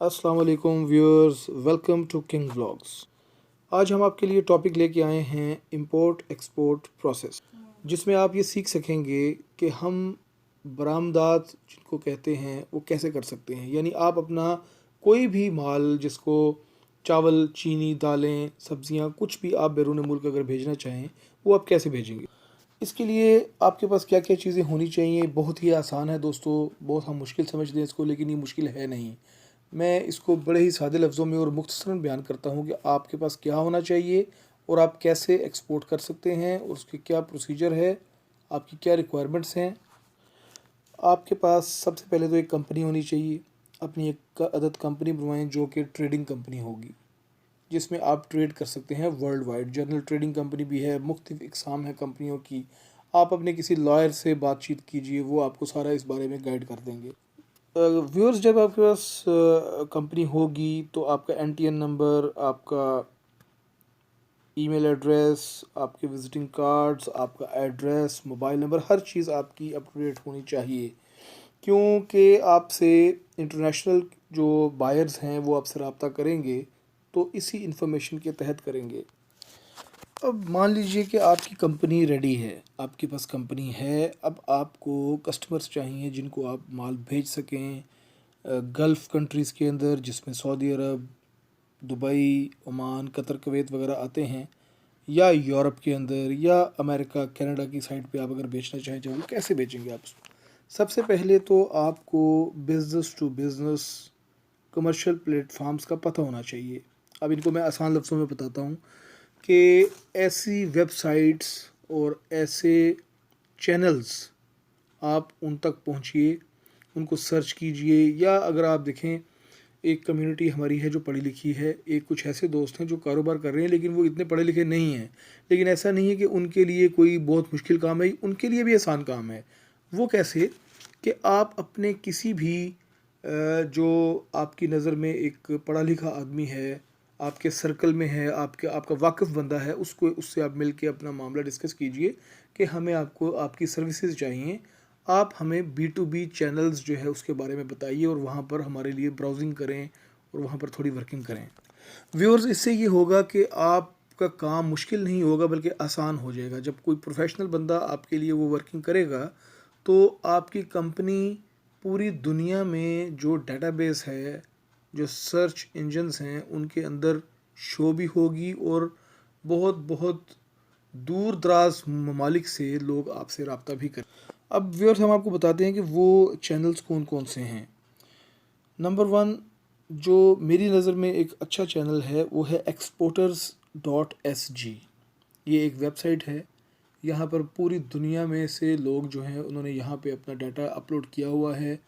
अस्सलाम वालेकुम viewers, welcome to king vlogs. आज हम आपके लिए टॉपिक लेके आए हैं इंपोर्ट एक्सपोर्ट प्रोसेस, जिसमें आप ये सीख सकेंगे कि हम बरामदात जिनको कहते हैं वो कैसे कर सकते हैं। यानी आप अपना कोई भी माल, जिसको चावल, चीनी, दालें, सब्जियां, कुछ भी आप बैरून मुल्क अगर भेजना चाहें, वो आप कैसे भेजेंगे। इसके लिए आपके पास क्या क्या चीज़ें होनी चाहिए। बहुत ही आसान है दोस्तों, बहुत हम मुश्किल समझते हैं इसको, लेकिन ये मुश्किल है नहीं। मैं इसको बड़े ही सादे लफ्ज़ों में और मुख्तसरन बयान करता हूँ कि आपके पास क्या होना चाहिए और आप कैसे एक्सपोर्ट कर सकते हैं और उसके क्या प्रोसीजर है, आपकी क्या रिक्वायरमेंट्स हैं। आपके पास सबसे पहले तो एक कंपनी होनी चाहिए। अपनी एक अदद कंपनी बनवाएं जो कि ट्रेडिंग कंपनी होगी, जिसमें आप ट्रेड कर सकते हैं world wide. General trading company भी है, मुख्तलिफ इकसाम है कंपनियों की। आप अपने किसी लॉयर से बातचीत कीजिए, वो आपको सारा इस बारे में गाइड कर देंगे। व्यूअर्स, जब आपके पास कंपनी होगी तो आपका एनटीएन नंबर, आपका ईमेल एड्रेस, आपके विजिटिंग कार्ड्स, आपका एड्रेस, मोबाइल नंबर, हर चीज़ आपकी अप टू डेट होनी चाहिए, क्योंकि आपसे इंटरनेशनल जो बायर्स हैं वो आपसे रब्ता करेंगे तो इसी इंफॉर्मेशन के तहत करेंगे। अब मान लीजिए कि आपकी कंपनी रेडी है, आपके पास कंपनी है। अब आपको कस्टमर्स चाहिए जिनको आप माल भेज सकें गल्फ़ कंट्रीज़ के अंदर, जिसमें सऊदी अरब, दुबई, ओमान, कतर, कुवैत वगैरह आते हैं, या यूरोप के अंदर, या अमेरिका, कनाडा की साइड पे आप अगर बेचना चाहें, चाहे वो कैसे बेचेंगे आप। सबसे पहले तो आपको business to business commercial platforms का पता होना चाहिए। अब इनको मैं आसान लफ्ज़ों में बताता हूँ कि ऐसी वेबसाइट्स और ऐसे चैनल्स, आप उन तक पहुँचिए, उनको सर्च कीजिए। या अगर आप देखें, एक कम्युनिटी हमारी है जो पढ़ी लिखी है, एक कुछ ऐसे दोस्त हैं जो कारोबार कर रहे हैं लेकिन वो इतने पढ़े लिखे नहीं हैं। लेकिन ऐसा नहीं है कि उनके लिए कोई बहुत मुश्किल काम है, उनके लिए भी आसान काम है। वो कैसे कि आप अपने किसी भी जो आपकी नज़र में एक पढ़ा लिखा आदमी है, आपके सर्कल में है, आपका वाकिफ़ बंदा है, उसको उससे आप मिल के अपना मामला डिस्कस कीजिए कि हमें आपको आपकी सर्विसेज चाहिए। आप हमें बी टू बी चैनल्स जो है उसके बारे में बताइए और वहाँ पर हमारे लिए ब्राउजिंग करें और वहाँ पर थोड़ी वर्किंग करें। व्यूअर्स, इससे ये होगा कि आपका काम मुश्किल नहीं होगा बल्कि आसान हो जाएगा। जब कोई प्रोफेशनल बंदा आपके लिए वो वर्किंग करेगा तो आपकी कंपनी पूरी दुनिया में जो डेटाबेस है, जो सर्च इंजन्स हैं, उनके अंदर शो भी होगी और बहुत बहुत दूर दराज ममालिक से लोग आपसे रब्ता भी करें। अब व्यूअर्स, हम आपको बताते हैं कि वो चैनल्स कौन कौन से हैं। नंबर वन, जो मेरी नज़र में एक अच्छा चैनल है वो है exporters.sg। ये एक वेबसाइट है। यहाँ पर पूरी दुनिया में से लोग जो हैं उन्होंने यहाँ पे अपना डाटा अपलोड किया हुआ है।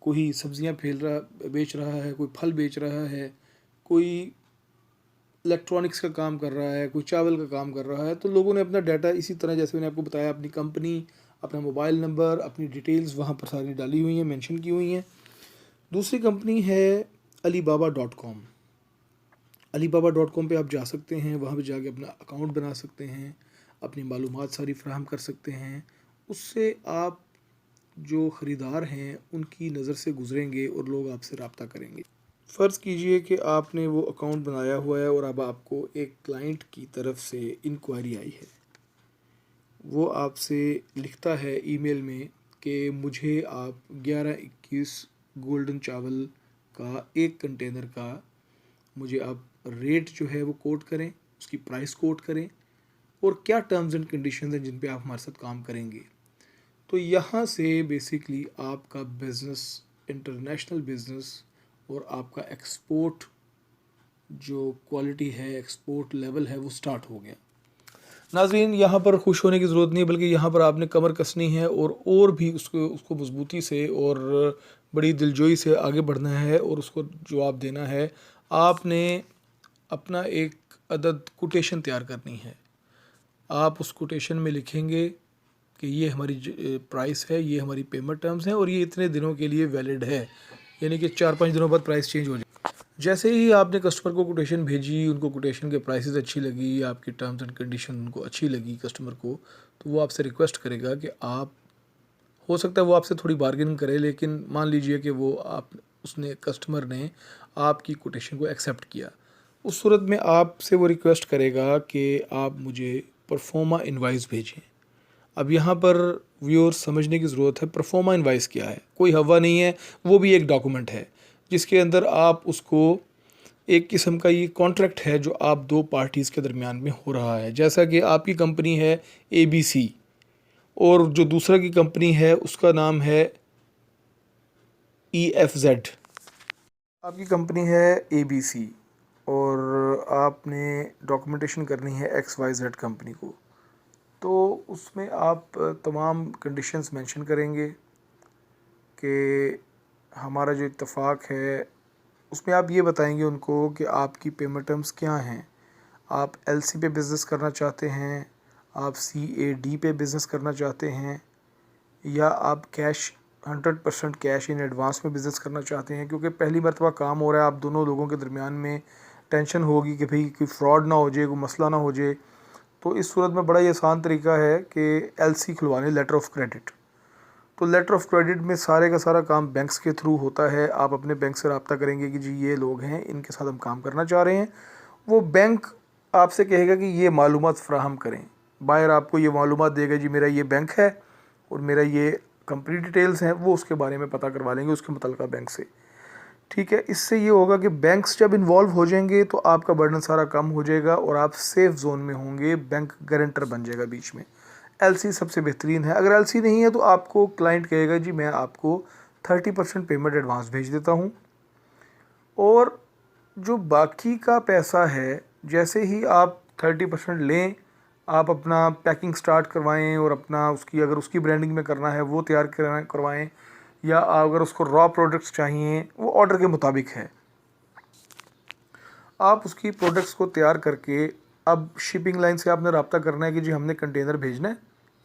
कोई सब्जियाँ बेच रहा है, कोई फल बेच रहा है, कोई इलेक्ट्रॉनिक्स का काम कर रहा है, कोई चावल का काम कर रहा है। तो लोगों ने अपना डाटा इसी तरह, जैसे मैंने आपको बताया, अपनी कंपनी, अपना मोबाइल नंबर, अपनी डिटेल्स वहाँ पर सारी डाली हुई हैं, मेंशन की हुई हैं। दूसरी कंपनी है alibaba.com। alibaba.com पे आप जा सकते हैं, वहाँ पे जाके अपना अकाउंट बना सकते हैं, अपनी मालूमात सारी फ्राहम कर सकते हैं। उससे आप जो ख़रीदार हैं उनकी नज़र से गुजरेंगे और लोग आपसे रब्ता करेंगे। फ़र्ज़ कीजिए कि आपने वो अकाउंट बनाया हुआ है और अब आपको एक क्लाइंट की तरफ से इंक्वायरी आई है। वो आपसे लिखता है ईमेल में कि मुझे आप 11-21 गोल्डन चावल का एक कंटेनर का मुझे आप रेट जो है वो कोट करें, उसकी प्राइस कोट करें और क्या टर्म्स एंड कंडीशंस हैं जिन पे आप हमारे साथ काम करेंगे। तो यहाँ से बेसिकली आपका बिज़नेस, इंटरनेशनल बिज़नेस और आपका एक्सपोर्ट जो क्वालिटी है, एक्सपोर्ट लेवल है, वो स्टार्ट हो गया। नाज़रीन, यहाँ पर खुश होने की ज़रूरत नहीं है, बल्कि यहाँ पर आपने कमर कसनी है और भी उसको उसको मजबूती से और बड़ी दिलजोई से आगे बढ़ना है और उसको जवाब देना है। आपने अपना एक अदद कोटेशन तैयार करनी है। आप उस कोटेशन में लिखेंगे कि ये हमारी प्राइस है, ये हमारी पेमेंट टर्म्स हैं और ये इतने दिनों के लिए वैलिड है, यानी कि 4-5 दिनों बाद प्राइस चेंज हो जाए। जैसे ही आपने कस्टमर को कोटेशन भेजी, उनको कोटेशन के प्राइसेस अच्छी लगी, आपकी टर्म्स एंड कंडीशन उनको अच्छी लगी कस्टमर को, तो वो आपसे रिक्वेस्ट करेगा कि आप, हो सकता है वो आपसे थोड़ी बार्गेनिंग करे, लेकिन मान लीजिए कि वो आप उसने कस्टमर ने आपकी कोटेशन को एक्सेप्ट किया, उस सूरत में आपसे वो रिक्वेस्ट करेगा कि आप मुझे परफॉर्मा इनवाइस भेजें। अब यहाँ पर व्यूअर्स समझने की ज़रूरत है, परफॉर्मा इनवाइस क्या है। कोई हवा नहीं है, वो भी एक डॉक्यूमेंट है जिसके अंदर आप उसको, एक किस्म का ये कॉन्ट्रैक्ट है जो आप दो पार्टीज़ के दरमियान में हो रहा है। जैसा कि आपकी कंपनी है ABC और जो दूसरा की कंपनी है उसका नाम है EFZ। आपकी कंपनी है ABC और आपने डॉक्यूमेंटेशन करनी है XYZ कंपनी को, तो उसमें आप तमाम कंडीशंस मेंशन करेंगे कि हमारा जो इत्तफ़ाक है उसमें आप ये बताएंगे उनको कि आपकी पेमेंट टर्म्स क्या हैं। आप LC पे बिज़नेस करना चाहते हैं, आप CAD पे बिज़नेस करना चाहते हैं, या आप कैश 100% कैश इन एडवांस में बिज़नेस करना चाहते हैं। क्योंकि पहली मरतबा काम हो रहा है, आप दोनों लोगों के दरमियान में टेंशन होगी कि भाई कोई फ्रॉड ना हो जाए, कोई मसला ना हो जाए। तो इस सूरत में बड़ा ही आसान तरीका है कि LC खुलवाने, लेटर ऑफ़ क्रेडिट। तो लेटर ऑफ़ क्रेडिट में सारे का सारा काम बैंक्स के थ्रू होता है। आप अपने बैंक से रब्ता करेंगे कि जी ये लोग हैं, इनके साथ हम काम करना चाह रहे हैं। वो बैंक आपसे कहेगा कि ये मालूमात फ़राहम करें। बायर आपको ये मालूमात देगा, जी मेरा ये बैंक है और मेरा ये कंपनी डिटेल्स हैं, वो उसके बारे में पता करवा लेंगे उसके मुतल्लिका बैंक से। ठीक है, इससे ये होगा कि बैंक्स जब इन्वॉल्व हो जाएंगे तो आपका बर्डन सारा कम हो जाएगा और आप सेफ़ जोन में होंगे, बैंक गारंटर बन जाएगा बीच में। LC सबसे बेहतरीन है। अगर LC नहीं है तो आपको क्लाइंट कहेगा जी मैं आपको 30% पेमेंट एडवांस भेज देता हूँ, और जो बाकी का पैसा है जैसे ही आप 30% लें, आप अपना पैकिंग स्टार्ट करवाएं और अपना उसकी, अगर उसकी ब्रांडिंग में करना है वो तैयार करवाएं, या अगर उसको रॉ प्रोडक्ट्स चाहिए वो ऑर्डर के मुताबिक है। आप उसकी प्रोडक्ट्स को तैयार करके, अब शिपिंग लाइन से आपने रब्ता करना है कि जी हमने कंटेनर भेजना है,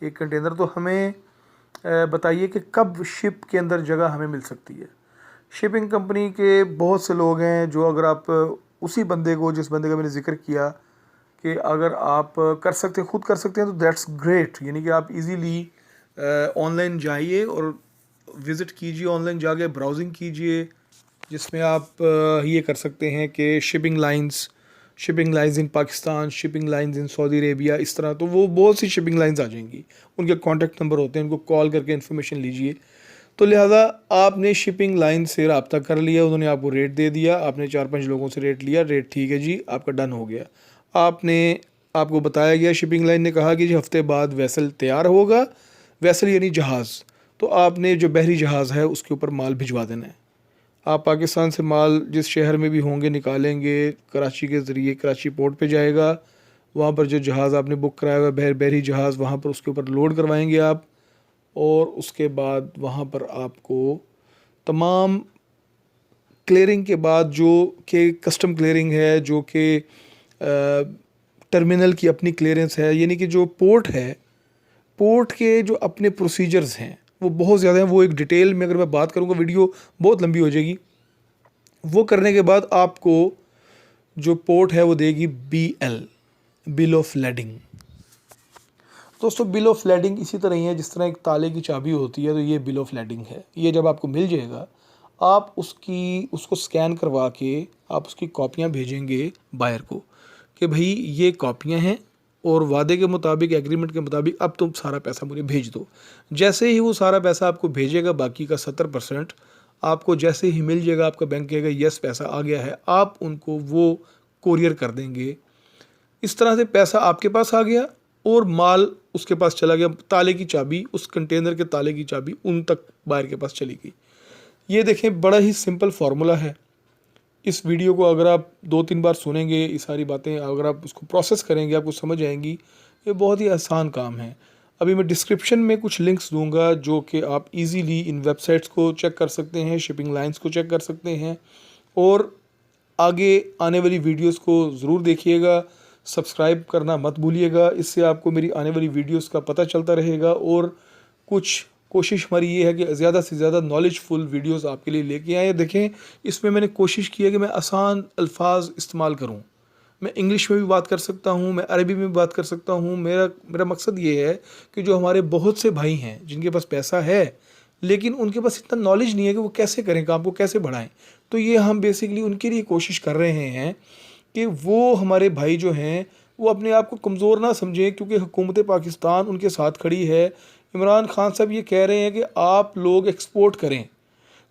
एक कंटेनर, तो हमें बताइए कि कब शिप के अंदर जगह हमें मिल सकती है। शिपिंग कंपनी के बहुत से लोग हैं जो, अगर आप उसी बंदे को, जिस बंदे का मैंने जिक्र किया कि अगर आप कर सकते हैं, ख़ुद कर सकते हैं, तो दैट्स ग्रेट। यानी कि आप इजीली ऑनलाइन जाइए और विज़िट कीजिए, ऑनलाइन जाके ब्राउजिंग कीजिए, जिसमें आप ये कर सकते हैं कि shipping lines in Pakistan, shipping lines in Saudi Arabia, इस तरह। तो वो बहुत सी शिपिंग लाइंस आ जाएंगी, उनके कॉन्टैक्ट नंबर होते हैं, उनको कॉल करके इन्फॉर्मेशन लीजिए। तो लिहाजा आपने शिपिंग लाइन से रब्ता कर लिया, उन्होंने आपको रेट दे दिया, आपने 4-5 लोगों से रेट लिया, रेट ठीक है जी, आपका डन हो गया। आपको बताया गया, शिपिंग लाइन ने कहा कि जी हफ्ते बाद वेसल तैयार होगा, वेसल यानी जहाज़, तो आपने जो बहरी जहाज़ है उसके ऊपर माल भिजवा देना है। आप पाकिस्तान से माल जिस शहर में भी होंगे निकालेंगे, कराची के ज़रिए कराची पोर्ट पे जाएगा, वहाँ पर जो जहाज़ आपने बुक कराया हुआ बहरी जहाज़, वहाँ पर उसके ऊपर लोड करवाएंगे आप, और उसके बाद वहाँ पर आपको तमाम क्लियरिंग के बाद, जो कि कस्टम क्लियरिंग है, जो कि टर्मिनल की अपनी क्लियरेंस है, यानी कि जो पोर्ट है, पोर्ट के जो अपने प्रोसीजर्स हैं वो बहुत ज़्यादा हैं। वो एक डिटेल में अगर मैं बात करूँगा वीडियो बहुत लंबी हो जाएगी। वो करने के बाद आपको जो पोर्ट है वो देगी BL, बिल ऑफ लैडिंग। दोस्तों, बिल ऑफ लैडिंग इसी तरह ही है जिस तरह एक ताले की चाबी होती है, तो ये बिल ऑफ लैडिंग है। ये जब आपको मिल जाएगा, आप उसको स्कैन करवा के आप उसकी कॉपियाँ भेजेंगे बायर को कि भाई ये कॉपियाँ हैं और वादे के मुताबिक, एग्रीमेंट के मुताबिक अब तुम सारा पैसा मुझे भेज दो। जैसे ही वो सारा पैसा आपको भेजेगा, बाकी का 70% आपको जैसे ही मिल जाएगा, आपका बैंक कहेगा यस पैसा आ गया है, आप उनको वो कोरियर कर देंगे। इस तरह से पैसा आपके पास आ गया और माल उसके पास चला गया। ताले की चाबी, उस कंटेनर के ताले की चाबी उन तक बायर के पास चली गई। ये देखें, बड़ा ही सिंपल फार्मूला है। इस वीडियो को अगर आप 2-3 बार सुनेंगे, ये सारी बातें अगर आप उसको प्रोसेस करेंगे, आपको समझ आएंगी। ये बहुत ही आसान काम है। अभी मैं डिस्क्रिप्शन में कुछ लिंक्स दूंगा जो कि आप इजीली इन वेबसाइट्स को चेक कर सकते हैं, शिपिंग लाइंस को चेक कर सकते हैं, और आगे आने वाली वीडियोस को ज़रूर देखिएगा। सब्सक्राइब करना मत भूलिएगा, इससे आपको मेरी आने वाली वीडियोस का पता चलता रहेगा। और कुछ कोशिश हमारी ये है कि ज़्यादा से ज़्यादा नॉलेजफुल वीडियोस आपके लिए लेके आए। देखें, इसमें मैंने कोशिश की है कि मैं आसान अल्फाज इस्तेमाल करूं। मैं इंग्लिश में भी बात कर सकता हूं, मैं अरबी में भी बात कर सकता हूं। मेरा मकसद ये है कि जो हमारे बहुत से भाई हैं जिनके पास पैसा है लेकिन उनके पास इतना नॉलेज नहीं है कि वो कैसे करें, काम को कैसे बढ़ाएं। तो ये हम बेसिकली उनके लिए कोशिश कर रहे हैं कि वो हमारे भाई जो हैं वो अपने आप को कमज़ोर ना समझें, क्योंकि हुकूमत पाकिस्तान उनके साथ खड़ी है। इमरान खान साहब ये कह रहे हैं कि आप लोग एक्सपोर्ट करें।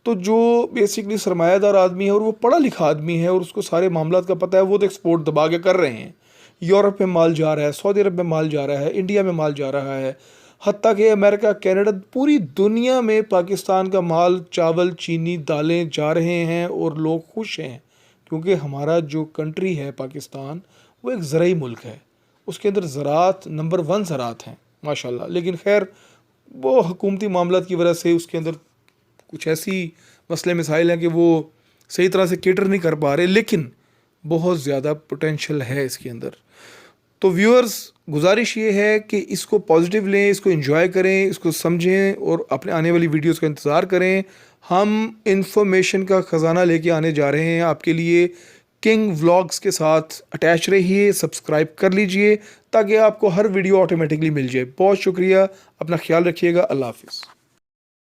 तो जो बेसिकली सरमायादार आदमी है और वो पढ़ा लिखा आदमी है और उसको सारे मामलात का पता है, वो तो एक्सपोर्ट दबा के कर रहे हैं। यूरोप में माल जा रहा है, सऊदी अरब में माल जा रहा है, इंडिया में माल जा रहा है, हत्ता कि अमेरिका, कनाडा, पूरी दुनिया में पाकिस्तान का माल, चावल, चीनी, दालें जा रहे हैं और लोग खुश हैं। क्योंकि हमारा जो कंट्री है पाकिस्तान, वो एक ज़राई मुल्क है, उसके अंदर ज़राअत नंबर 1 ज़राअत हैं माशाल्लाह। लेकिन खैर वो हुकूमती मामलात की वजह से उसके अंदर कुछ ऐसी मसले मसाइल हैं कि वो सही तरह से केटर नहीं कर पा रहे, लेकिन बहुत ज़्यादा पोटेंशियल है इसके अंदर। तो व्यूअर्स, गुजारिश ये है कि इसको पॉजिटिव लें, इसको एंजॉय करें, इसको समझें और अपने आने वाली वीडियोस का इंतज़ार करें। हम इंफॉर्मेशन का ख़जाना लेके आने जा रहे हैं आपके लिए। किंग व्लॉग्स के साथ अटैच रहिए, सब्सक्राइब कर लीजिए ताकि आपको हर वीडियो ऑटोमेटिकली मिल जाए। बहुत शुक्रिया, अपना ख्याल रखिएगा। अल्लाह हाफिज़।